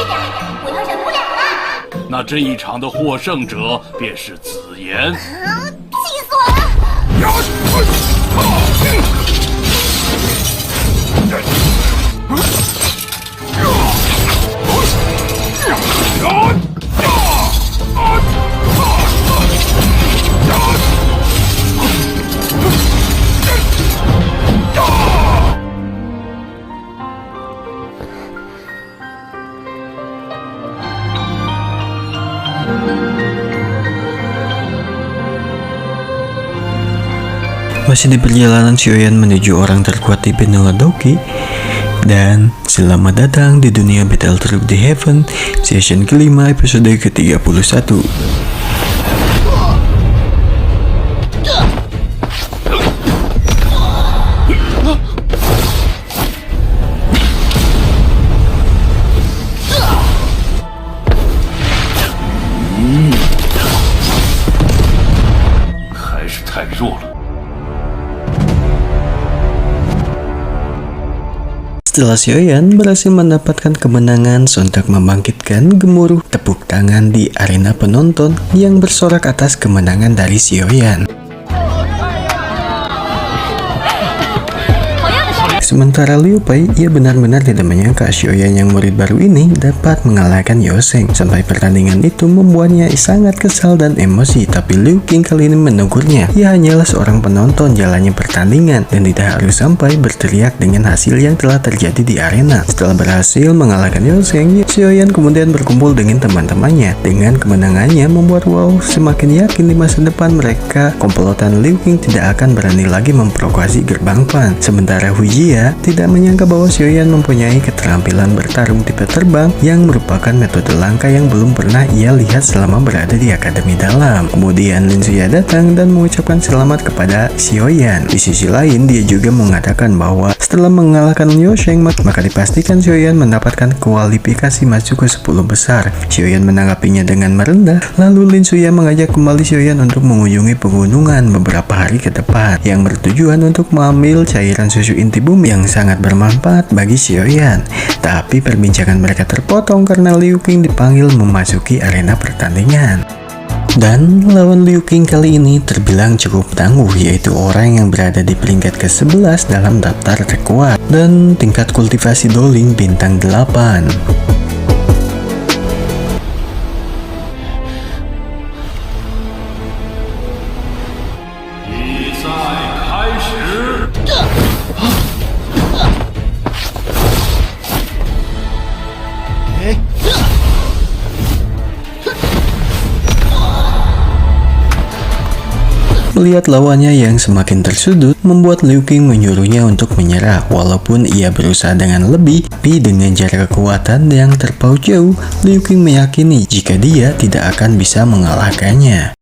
我要忍不了了。那这一场的获胜者便是紫妍。气死我了！Masih di perjalanan Xiaoyan menuju orang terkuat di benua Doki. Dan selamat datang di dunia Battle Truck di Heaven, season kelima episode ke-31. Setelah Xiaoyan berhasil mendapatkan kemenangan, sontak membangkitkan gemuruh tepuk tangan di arena penonton yang bersorak atas kemenangan dari Xiaoyan. Sementara Liu Pai, ia benar-benar tidak menyangka Xiaoyan yang murid baru ini dapat mengalahkan Yoseng. Sampai pertandingan itu membuatnya sangat kesal dan emosi, tapi Liu Qing kali ini menegurnya. Ia hanyalah seorang penonton jalannya pertandingan dan tidak harus sampai berteriak dengan hasil yang telah terjadi di arena. Setelah berhasil mengalahkan Yoseng, Xiaoyan kemudian berkumpul dengan teman-temannya. Dengan kemenangannya membuat Wow semakin yakin di masa depan mereka komplotan Liu Qing tidak akan berani lagi memprovokasi gerbang Pan. Sementara Huijia tidak menyangka bahwa Xiaoyan mempunyai keterampilan bertarung tipe terbang yang merupakan metode langka yang belum pernah ia lihat selama berada di Akademi Dalam. Kemudian Lin Suya datang dan mengucapkan selamat kepada Xiaoyan. Di sisi lain, dia juga mengatakan bahwa setelah mengalahkan Yoseng, maka dipastikan Xiaoyan mendapatkan kualifikasi masuk ke 10 besar. Xiaoyan menanggapinya dengan merendah, lalu Lin Suya mengajak kembali Xiaoyan untuk mengunjungi pegunungan beberapa hari ke depan, yang bertujuan untuk mengambil cairan susu inti bumi yang sangat bermanfaat bagi Xiaoyan. Tapi perbincangan mereka terpotong karena Liu Qing dipanggil memasuki arena pertandingan. Dan lawan Liu Qing kali ini terbilang cukup tangguh, yaitu orang yang berada di peringkat ke-11 dalam daftar terkuat dan tingkat kultivasi Doling bintang 8. Melihat lawannya yang semakin tersudut, membuat Liu Qing menyuruhnya untuk menyerah. Walaupun ia berusaha dengan lebih, tapi dengan jarak kekuatan yang terpaut jauh, Liu Qing meyakini jika dia tidak akan bisa mengalahkannya.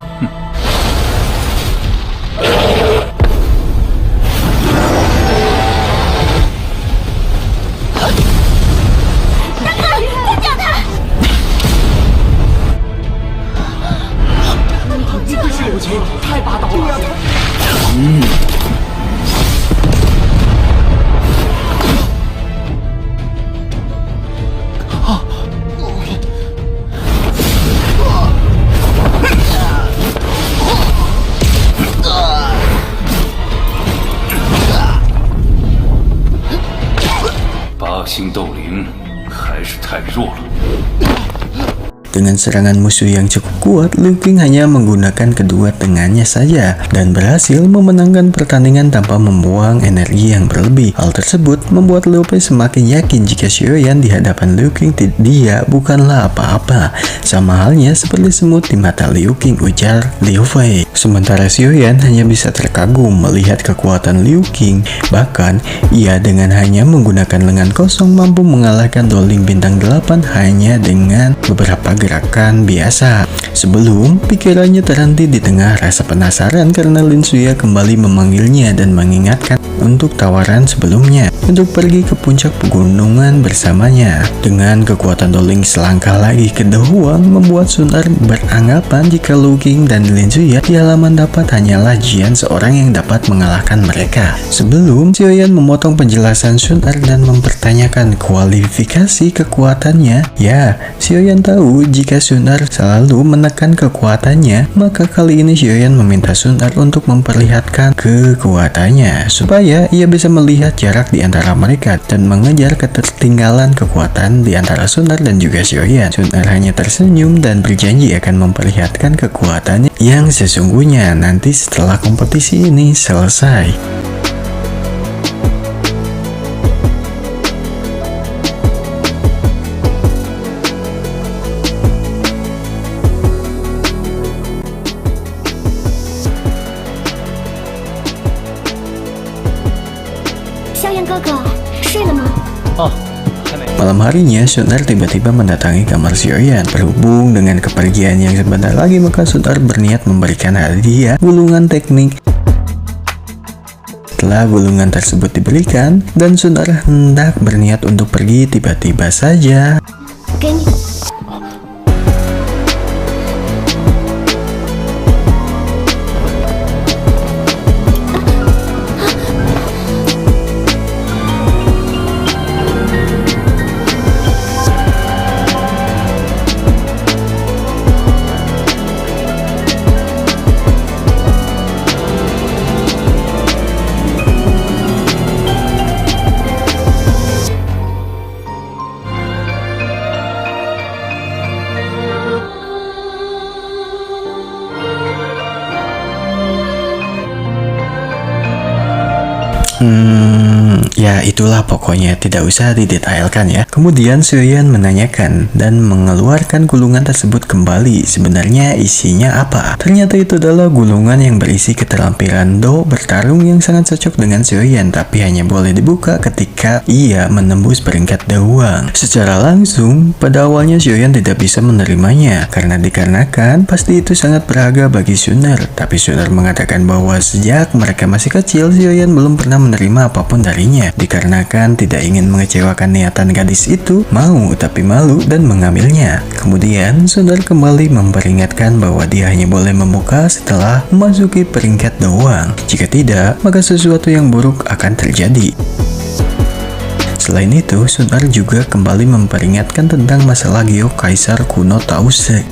Dengan serangan musuh yang cukup kuat, Liu Qing hanya menggunakan kedua tangannya saja dan berhasil memenangkan pertandingan tanpa membuang energi yang berlebih. Hal tersebut membuat Liu Pai semakin yakin jika Xiaoyan di hadapan Liu Qing dia bukanlah apa-apa. Sama halnya seperti semut di mata Liu Qing, ujar Liu Pai. Sementara Xiaoyan hanya bisa terkagum melihat kekuatan Liu Qing. Bahkan, ia dengan hanya menggunakan lengan kosong mampu mengalahkan Doling bintang 8 hanya dengan beberapa gerakan biasa. Sebelum pikirannya terhenti di tengah rasa penasaran karena Lin Suya kembali memanggilnya dan mengingatkan untuk tawaran sebelumnya untuk pergi ke puncak pegunungan bersamanya. Dengan kekuatan Doling selangkah lagi ke Dehuang, membuat Sun Er beranggapan jika Lu Qing dan Lin Suya di kedalaman dapat hanyalah Jian seorang yang dapat mengalahkan mereka. Sebelum Xiaoyan memotong penjelasan Sun Er dan mempertanyakan kualifikasi kekuatannya, ya, Xiaoyan tahu jika Sun Er selalu menekan kekuatannya, maka kali ini Xiaoyan meminta Sun Er untuk memperlihatkan kekuatannya supaya ia bisa melihat jarak di antara mereka dan mengejar ketertinggalan kekuatan di antara Sun Er dan juga Xiaoyan. Sun Er hanya tersenyum dan berjanji akan memperlihatkan kekuatannya yang sesungguhnya nanti setelah kompetisi ini selesai. Malam harinya, Sun Er tiba-tiba mendatangi kamar Xiaoyan. Berhubung dengan kepergian yang sebentar lagi, maka Sun Er berniat memberikan hadiah gulungan teknik. Setelah gulungan tersebut diberikan, dan Sun Er hendak berniat untuk pergi, tiba-tiba saja ya itulah pokoknya, tidak usah didetailkan ya. Kemudian Xiaoyan menanyakan dan mengeluarkan gulungan tersebut kembali. Sebenarnya isinya apa? Ternyata itu adalah gulungan yang berisi keterampilan Do bertarung yang sangat cocok dengan Xiaoyan, tapi hanya boleh dibuka ketika ia menembus peringkat doang. Secara langsung, pada awalnya Xiaoyan tidak bisa menerimanya dikarenakan pasti itu sangat berharga bagi Sun Er. Tapi Sun Er mengatakan bahwa sejak mereka masih kecil, Xiaoyan belum pernah menerima apapun darinya. Dikarenakan tidak ingin mengecewakan niatan gadis itu, mau tapi malu dan mengambilnya. Kemudian Sun Er kembali memperingatkan bahwa dia hanya boleh membuka setelah memasuki peringkat doang. Jika tidak, maka sesuatu yang buruk akan terjadi. Selain itu, Sun Er juga kembali memperingatkan tentang masalah Gyo Kaisar kuno Tause.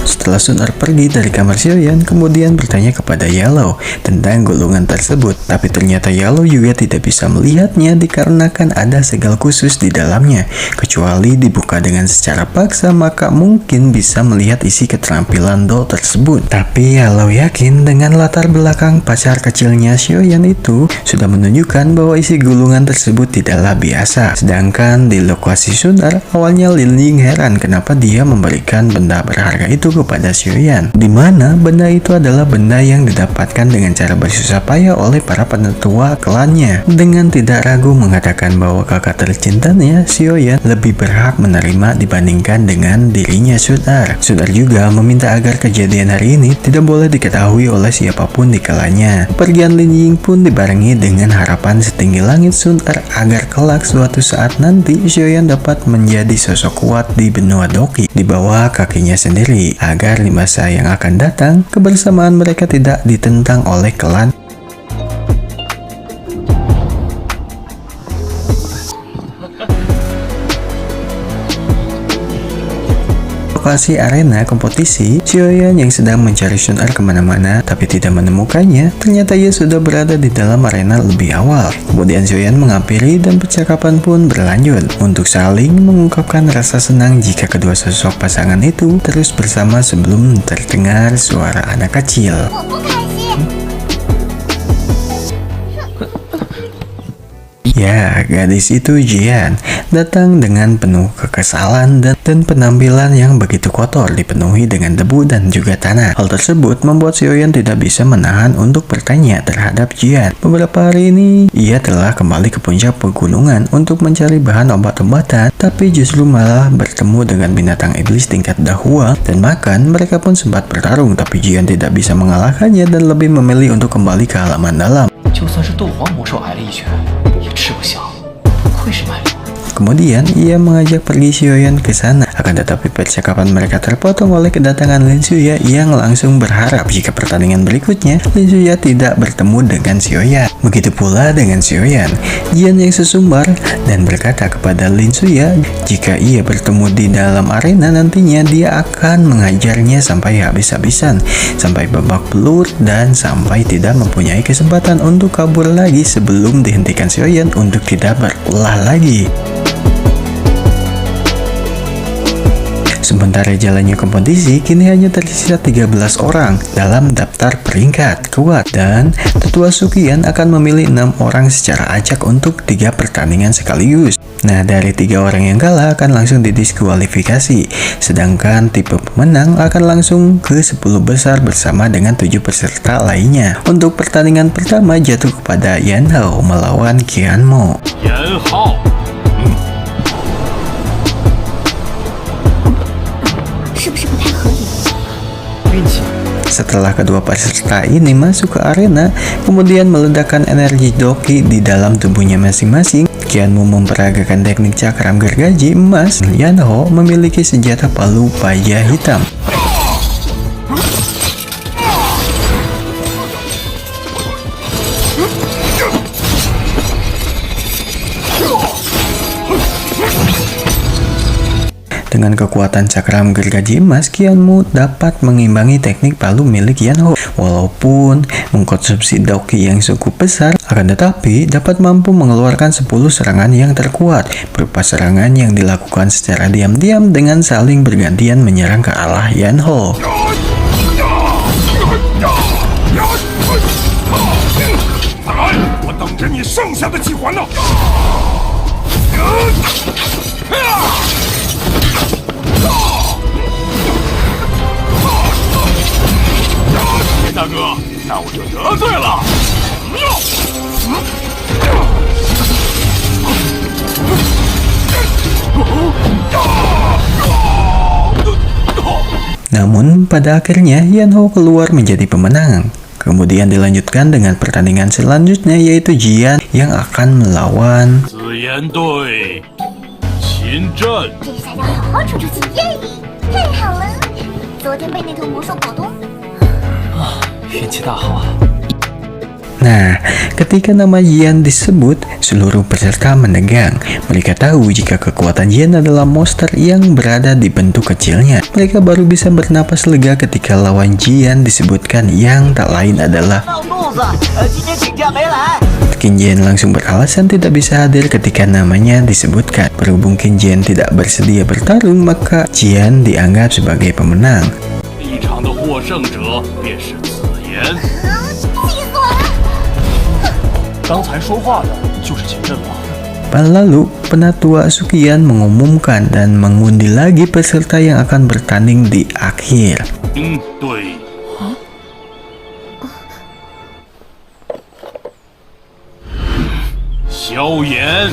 Setelah Sun Er pergi dari kamar Xiaoyan, kemudian bertanya kepada Yellow tentang gulungan tersebut. Tapi ternyata Yellow juga tidak bisa melihatnya dikarenakan ada segel khusus di dalamnya. Kecuali dibuka dengan secara paksa, maka mungkin bisa melihat isi keterampilan Do tersebut. Tapi Yellow yakin dengan latar belakang pacar kecilnya Xiaoyan itu sudah menunjukkan bahwa isi gulungan tersebut tidaklah biasa. Sedangkan di lokasi Sun Er, awalnya Lin Ying heran kenapa dia memberikan benda berharga itu kepada Xiaoyan, di mana benda itu adalah benda yang didapatkan dengan cara bersusah payah oleh para penetua klannya. Dengan tidak ragu mengatakan bahwa kakak tercintanya Xiaoyan lebih berhak menerima dibandingkan dengan dirinya Sun Er. Sun Er juga meminta agar kejadian hari ini tidak boleh diketahui oleh siapapun di klannya. Pergian Lin Ying pun dibarengi dengan harapan setinggi langit Sun Er agar kelak suatu saat nanti Xiaoyan dapat menjadi sosok kuat di benua Doki di bawah kakinya sendiri, agar di masa yang akan datang kebersamaan mereka tidak ditentang oleh klan. Lokasi arena kompetisi, Xiaoyan yang sedang mencari Sun Er kemana-mana tapi tidak menemukannya, ternyata ia sudah berada di dalam arena lebih awal. Kemudian Xiaoyan menghampiri dan percakapan pun berlanjut untuk saling mengungkapkan rasa senang jika kedua sosok pasangan itu terus bersama sebelum terdengar suara anak kecil. 我不开心。 Ya, gadis itu Jian datang dengan penuh kekesalan dan penampilan yang begitu kotor, dipenuhi dengan debu dan juga tanah. Hal tersebut membuat Xiaoyan tidak bisa menahan untuk bertanya terhadap Jian. Beberapa hari ini, ia telah kembali ke puncak pegunungan untuk mencari bahan obat-obatan, tapi justru malah bertemu dengan binatang iblis tingkat Dahua dan makan. Mereka pun sempat bertarung, tapi Jian tidak bisa mengalahkannya dan lebih memilih untuk kembali ke halaman dalam. 就算是斗皇魔兽挨了一拳，也吃不消。不愧是曼丽。kemudian, ia mengajak pergi Xiaoyan ke sana. Akan tetapi percakapan mereka terpotong oleh kedatangan Lin Suya yang langsung berharap jika pertandingan berikutnya Lin Suya tidak bertemu dengan Xiaoyan. Begitu pula dengan Xiaoyan, Jian yang sesumbar dan berkata kepada Lin Suya jika ia bertemu di dalam arena nantinya dia akan mengajarnya sampai habis-habisan, sampai babak belur dan sampai tidak mempunyai kesempatan untuk kabur lagi sebelum dihentikan Xiaoyan untuk tidak berulah lagi. Sementara jalannya kompetisi, kini hanya tersisa 13 orang dalam daftar peringkat kuat dan Tetua Sukian akan memilih 6 orang secara acak untuk 3 pertandingan sekaligus. Nah, dari 3 orang yang kalah akan langsung didiskualifikasi, sedangkan tipe pemenang akan langsung ke 10 besar bersama dengan 7 peserta lainnya. Untuk pertandingan pertama jatuh kepada Yan Hao melawan Qian Mo. Yan Hao. Setelah kedua peserta ini masuk ke arena, kemudian meledakkan energi Doki di dalam tubuhnya masing-masing. Qian Mo memperagakan teknik cakram gergaji emas. Yan Hao memiliki senjata palu baja hitam. Dengan kekuatan cakram gergaji emas, Qian Mo dapat mengimbangi teknik palu milik Yan Hao. Walaupun mengkonsumsi Doki yang cukup besar, akan tetapi dapat mampu mengeluarkan 10 serangan yang terkuat, berupa serangan yang dilakukan secara diam-diam dengan saling bergantian menyerang ke arah Yan Hao. Namun pada akhirnya Yan Hao keluar menjadi pemenang. Kemudian dilanjutkan dengan pertandingan selanjutnya yaitu Jian yang akan melawan Ziyan Dui. Qin Zhen. 这下要好好出出其业力，太好了！昨天被那头魔兽搞动。运气大好啊！ Nah, ketika nama Jian disebut, seluruh peserta menegang. Mereka tahu jika kekuatan Jian adalah monster yang berada di bentuk kecilnya. Mereka baru bisa bernapas lega ketika lawan Jian disebutkan yang tak lain adalah Qin Jian langsung beralasan tidak bisa hadir ketika namanya disebutkan. Berhubung Qin Jian tidak bersedia bertarung, maka Jian dianggap sebagai pemenang. 一场的获胜者便是子言。气死我了！ 刚才说话的就是秦振王。 Lalu, Penatua Sukian mengumumkan dan mengundi lagi peserta yang akan bertanding di akhir. 对。萧炎。